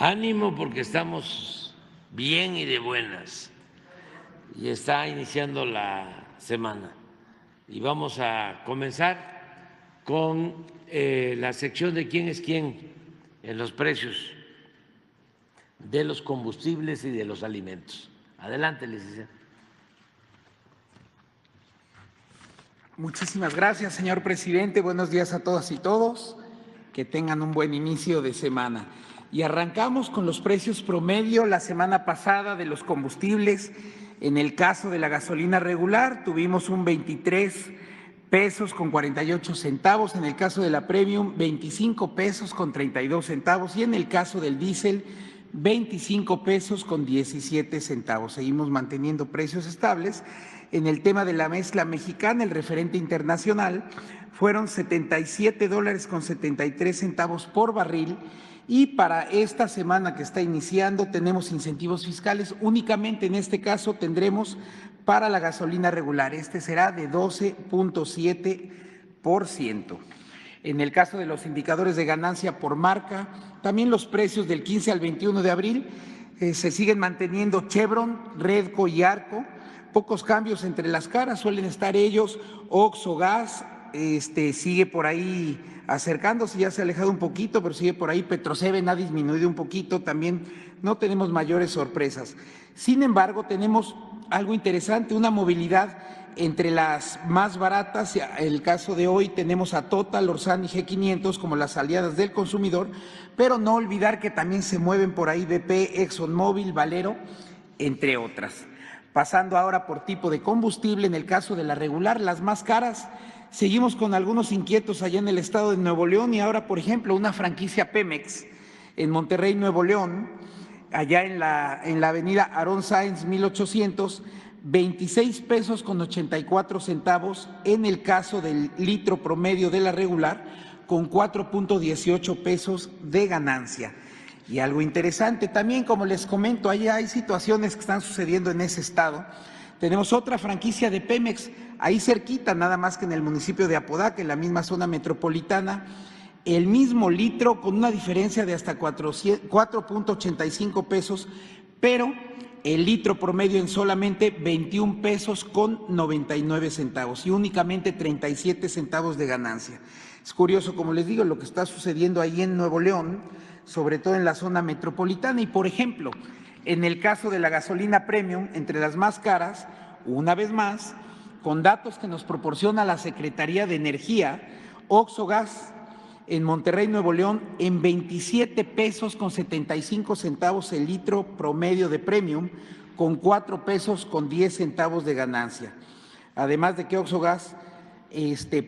Ánimo porque estamos bien y de buenas. Y está iniciando la semana. Y vamos a comenzar con la sección de quién es quién en los precios de los combustibles y de los alimentos. Adelante, licenciado. Muchísimas gracias, señor presidente. Buenos días a todas y todos. Que tengan un buen inicio de semana. Y arrancamos con los precios promedio la semana pasada de los combustibles. En el caso de la gasolina regular tuvimos un 23 pesos con 48 centavos, en el caso de la premium 25 pesos con 32 centavos y en el caso del diésel 25 pesos con 17 centavos. Seguimos manteniendo precios estables. En el tema de la mezcla mexicana, el referente internacional fueron $77 con 73 centavos por barril. Y para esta semana que está iniciando tenemos incentivos fiscales, únicamente en este caso tendremos para la gasolina regular, este será de 12.7%. En el caso de los indicadores de ganancia por marca, también los precios del 15 al 21 de abril se siguen manteniendo Chevron, Redco y Arco, pocos cambios entre las caras, suelen estar ellos, Oxxo Gas, sigue por ahí acercándose, ya se ha alejado un poquito, pero sigue por ahí. Petroseven ha disminuido un poquito, también no tenemos mayores sorpresas. Sin embargo, tenemos algo interesante, una movilidad entre las más baratas. El caso de hoy tenemos a Total, Orsan y G500 como las aliadas del consumidor, pero no olvidar que también se mueven por ahí BP, ExxonMobil, Valero, entre otras. Pasando ahora por tipo de combustible, en el caso de la regular, las más caras. Seguimos con algunos inquietos allá en el estado de Nuevo León y ahora, por ejemplo, una franquicia Pemex en Monterrey, Nuevo León, allá en la avenida Aarón Sáenz 1800, 26 pesos con 84 centavos en el caso del litro promedio de la regular, con 4.18 pesos de ganancia. Y algo interesante también, como les comento, allá hay situaciones que están sucediendo en ese estado. Tenemos otra franquicia de Pemex, ahí cerquita, nada más que en el municipio de Apodaca, en la misma zona metropolitana, el mismo litro con una diferencia de hasta 4.85 pesos, pero el litro promedio en solamente 21 pesos con 99 centavos y únicamente 37 centavos de ganancia. Es curioso, como les digo, lo que está sucediendo ahí en Nuevo León, sobre todo en la zona metropolitana. Y, por ejemplo, en el caso de la gasolina premium, entre las más caras, una vez más, con datos que nos proporciona la Secretaría de Energía, Oxxo Gas en Monterrey, Nuevo León, en 27 pesos con 75 centavos el litro promedio de premium, con 4 pesos con 10 centavos de ganancia. Además de que Oxxo Gas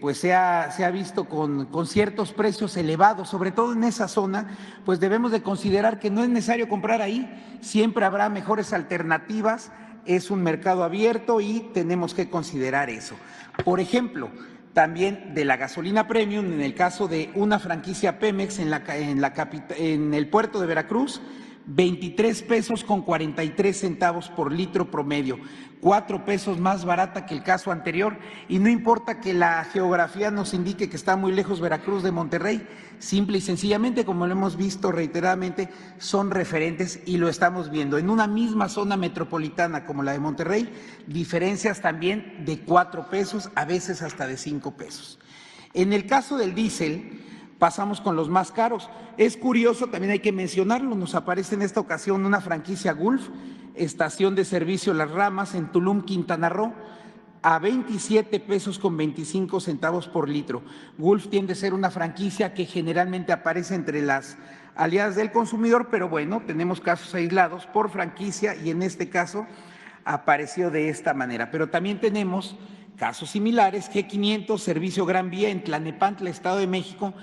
pues se ha visto con ciertos precios elevados, sobre todo en esa zona, pues debemos de considerar que no es necesario comprar ahí, siempre habrá mejores alternativas, es un mercado abierto y tenemos que considerar eso. Por ejemplo, también de la gasolina premium, en el caso de una franquicia Pemex en el puerto de Veracruz, 23 pesos con 43 centavos por litro promedio, 4 pesos más barata que el caso anterior, y no importa que la geografía nos indique que está muy lejos Veracruz de Monterrey, simple y sencillamente, como lo hemos visto reiteradamente, son referentes y lo estamos viendo. En una misma zona metropolitana como la de Monterrey, diferencias también de 4 pesos, a veces hasta de 5 pesos. En el caso del diésel, pasamos con los más caros. Es curioso, también hay que mencionarlo, nos aparece en esta ocasión una franquicia Gulf, estación de servicio Las Ramas en Tulum, Quintana Roo, a 27 pesos con 25 centavos por litro. Gulf tiende a ser una franquicia que generalmente aparece entre las aliadas del consumidor, pero bueno, tenemos casos aislados por franquicia y en este caso apareció de esta manera. Pero también tenemos casos similares, G500, Servicio Gran Vía en Tlalnepantla, Estado de México,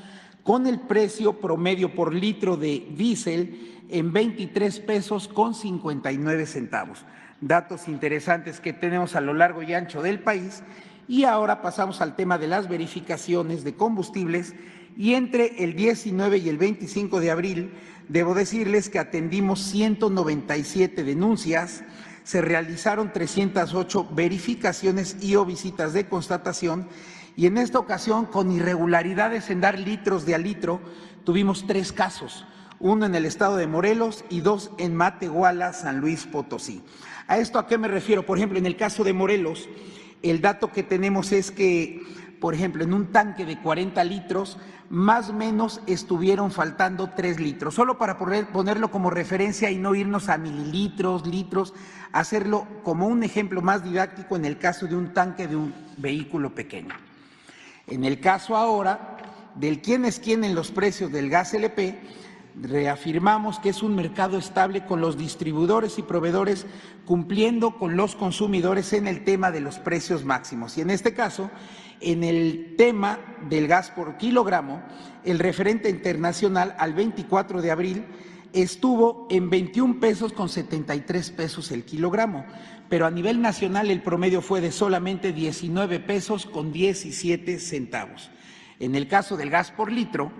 con el precio promedio por litro de diésel en 23 pesos con 59 centavos. Datos interesantes que tenemos a lo largo y ancho del país. Y ahora pasamos al tema de las verificaciones de combustibles y entre el 19 y el 25 de abril debo decirles que atendimos 197 denuncias, se realizaron 308 verificaciones y o visitas de constatación y en esta ocasión con irregularidades en dar litros de a litro tuvimos 3 casos. 1 en el estado de Morelos y 2 en Matehuala, San Luis Potosí. ¿A esto a qué me refiero? Por ejemplo, en el caso de Morelos, el dato que tenemos es que, por ejemplo, en un tanque de 40 litros, más o menos estuvieron faltando 3 litros. Solo para ponerlo como referencia y no irnos a mililitros, litros, hacerlo como un ejemplo más didáctico en el caso de un tanque de un vehículo pequeño. En el caso ahora del quién es quién en los precios del gas LP, reafirmamos que es un mercado estable con los distribuidores y proveedores cumpliendo con los consumidores en el tema de los precios máximos. Y en este caso, en el tema del gas por kilogramo, el referente internacional al 24 de abril estuvo en 21 pesos con 73 pesos el kilogramo, pero a nivel nacional el promedio fue de solamente 19 pesos con 17 centavos. En el caso del gas por litro,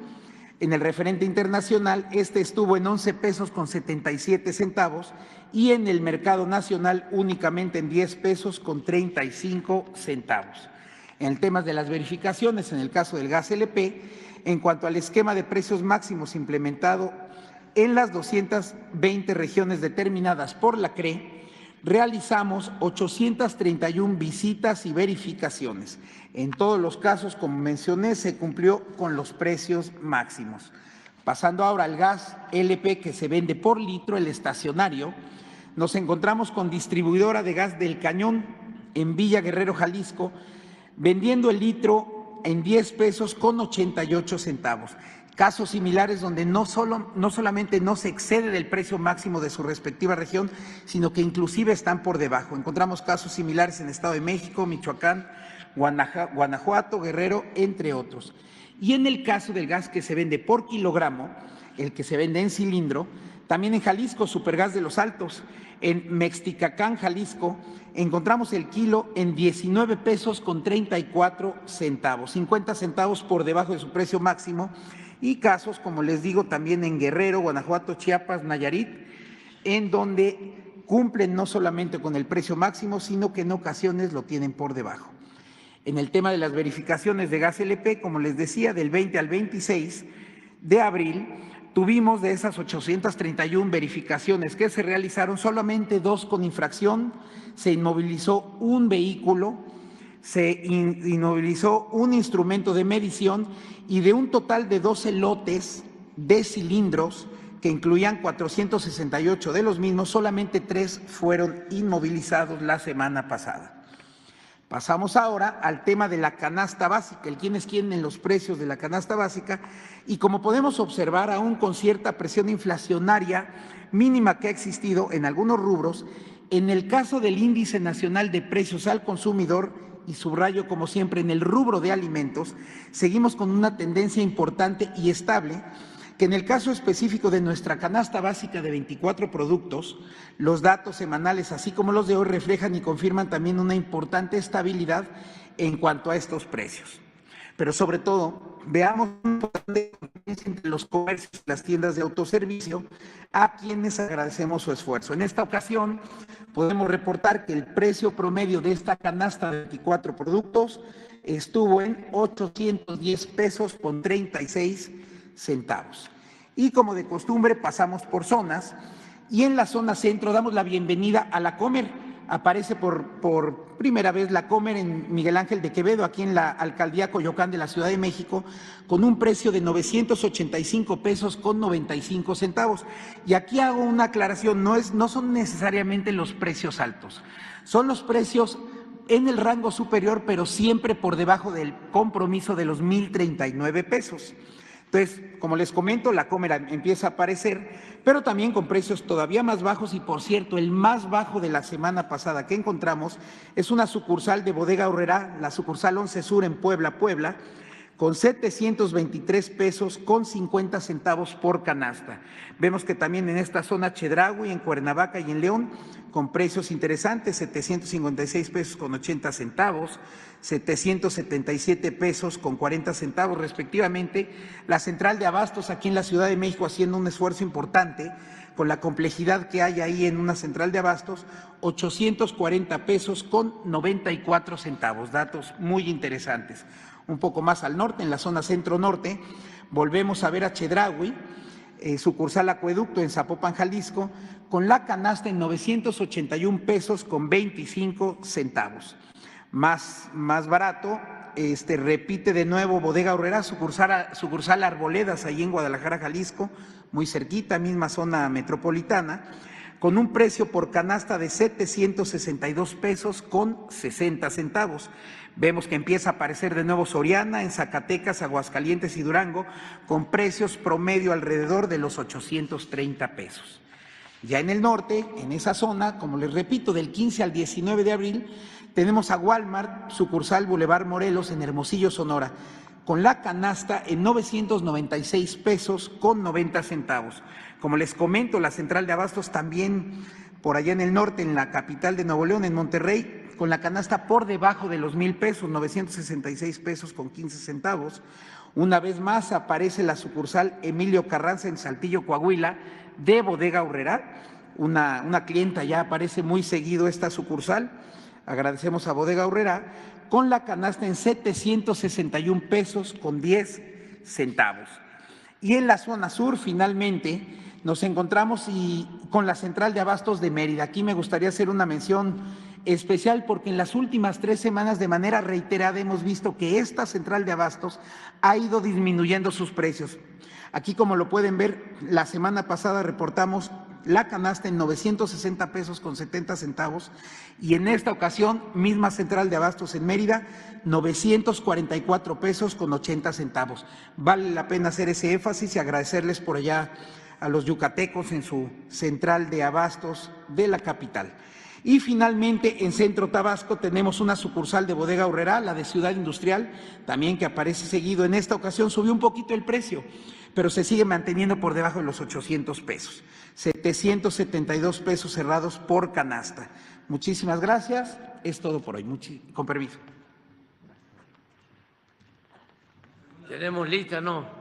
en el referente internacional, este estuvo en 11 pesos con 77 centavos y en el mercado nacional únicamente en 10 pesos con 35 centavos. En el tema de las verificaciones, en el caso del gas LP, en cuanto al esquema de precios máximos implementado en las 220 regiones determinadas por la CRE, realizamos 831 visitas y verificaciones. En todos los casos, como mencioné, se cumplió con los precios máximos. Pasando ahora al gas LP que se vende por litro, el estacionario, nos encontramos con distribuidora de gas del Cañón en Villa Guerrero, Jalisco, vendiendo el litro en 10 pesos con 88 centavos. Casos similares donde no solamente no se excede del precio máximo de su respectiva región, sino que inclusive están por debajo. Encontramos casos similares en el Estado de México, Michoacán, Guanajuato, Guerrero, entre otros. Y en el caso del gas que se vende por kilogramo, el que se vende en cilindro, también en Jalisco, Supergas de los Altos, en Mexticacán, Jalisco, encontramos el kilo en 19 pesos con 34 centavos, 50 centavos por debajo de su precio máximo, y casos, como les digo, también en Guerrero, Guanajuato, Chiapas, Nayarit, en donde cumplen no solamente con el precio máximo, sino que en ocasiones lo tienen por debajo. En el tema de las verificaciones de gas LP, como les decía, del 20 al 26 de abril, tuvimos de esas 831 verificaciones que se realizaron, solamente 2 con infracción, se inmovilizó un vehículo, se inmovilizó un instrumento de medición y de un total de 12 lotes de cilindros que incluían 468 de los mismos, solamente 3 fueron inmovilizados la semana pasada. Pasamos ahora al tema de la canasta básica, el quién es quién en los precios de la canasta básica, y como podemos observar, aún con cierta presión inflacionaria mínima que ha existido en algunos rubros, en el caso del Índice Nacional de Precios al Consumidor, y subrayo como siempre en el rubro de alimentos, seguimos con una tendencia importante y estable, que en el caso específico de nuestra canasta básica de 24 productos, los datos semanales, así como los de hoy, reflejan y confirman también una importante estabilidad en cuanto a estos precios. Pero sobre todo, veamos una diferencia entre los comercios y las tiendas de autoservicio, a quienes agradecemos su esfuerzo. En esta ocasión, podemos reportar que el precio promedio de esta canasta de 24 productos estuvo en 810 pesos con 36 centavos. Y como de costumbre pasamos por zonas y en la zona centro damos la bienvenida a La Comer. Aparece por primera vez La Comer en Miguel Ángel de Quevedo, aquí en la Alcaldía Coyoacán de la Ciudad de México, con un precio de 985 pesos con 95 centavos. Y aquí hago una aclaración, no son necesariamente los precios altos, son los precios en el rango superior, pero siempre por debajo del compromiso de los 1,039 pesos. Entonces, como les comento, La Comer empieza a aparecer, pero también con precios todavía más bajos y, por cierto, el más bajo de la semana pasada que encontramos es una sucursal de Bodega Aurrerá, la sucursal 11 Sur en Puebla, con 723 pesos con 50 centavos por canasta. Vemos que también en esta zona Chedraui, en Cuernavaca y en León, con precios interesantes, 756 pesos con 80 centavos, 777 pesos con 40 centavos respectivamente. La central de abastos aquí en la Ciudad de México haciendo un esfuerzo importante con la complejidad que hay ahí en una central de abastos, 840 pesos con 94 centavos, datos muy interesantes. Un poco más al norte, en la zona centro-norte, volvemos a ver a Chedraui, sucursal Acueducto en Zapopan, Jalisco, con la canasta en 981 pesos con 25 centavos. Más barato, repite de nuevo Bodega Aurrerá, sucursal Arboledas, ahí en Guadalajara, Jalisco, muy cerquita, misma zona metropolitana, con un precio por canasta de 762 pesos con 60 centavos. Vemos que empieza a aparecer de nuevo Soriana en Zacatecas, Aguascalientes y Durango, con precios promedio alrededor de los 830 pesos. Ya en el norte, en esa zona, como les repito, del 15 al 19 de abril, tenemos a Walmart, sucursal Boulevard Morelos en Hermosillo, Sonora, con la canasta en 996 pesos con 90 centavos. Como les comento, la central de abastos también por allá en el norte, en la capital de Nuevo León, en Monterrey, con la canasta por debajo de los 1,000 pesos, 966 pesos con 15 centavos. Una vez más aparece la sucursal Emilio Carranza en Saltillo, Coahuila, de Bodega Aurrerá. Una clienta ya aparece muy seguido esta sucursal. Agradecemos a Bodega Aurrerá, con la canasta en 761 pesos con 10 centavos. Y en la zona sur, finalmente, nos encontramos con la central de abastos de Mérida. Aquí me gustaría hacer una mención especial porque en las últimas 3 semanas de manera reiterada hemos visto que esta central de abastos ha ido disminuyendo sus precios. Aquí, como lo pueden ver, la semana pasada reportamos la canasta en 960 pesos con 70 centavos y en esta ocasión, misma central de abastos en Mérida, 944 pesos con 80 centavos. Vale la pena hacer ese énfasis y agradecerles por allá a los yucatecos en su central de abastos de la capital. Y finalmente, en Centro Tabasco tenemos una sucursal de Bodega Aurrerá, la de Ciudad Industrial, también que aparece seguido. En esta ocasión subió un poquito el precio, pero se sigue manteniendo por debajo de los 800 pesos. 772 pesos cerrados por canasta. Muchísimas gracias. Es todo por hoy. Con permiso. ¿Tenemos lista? No.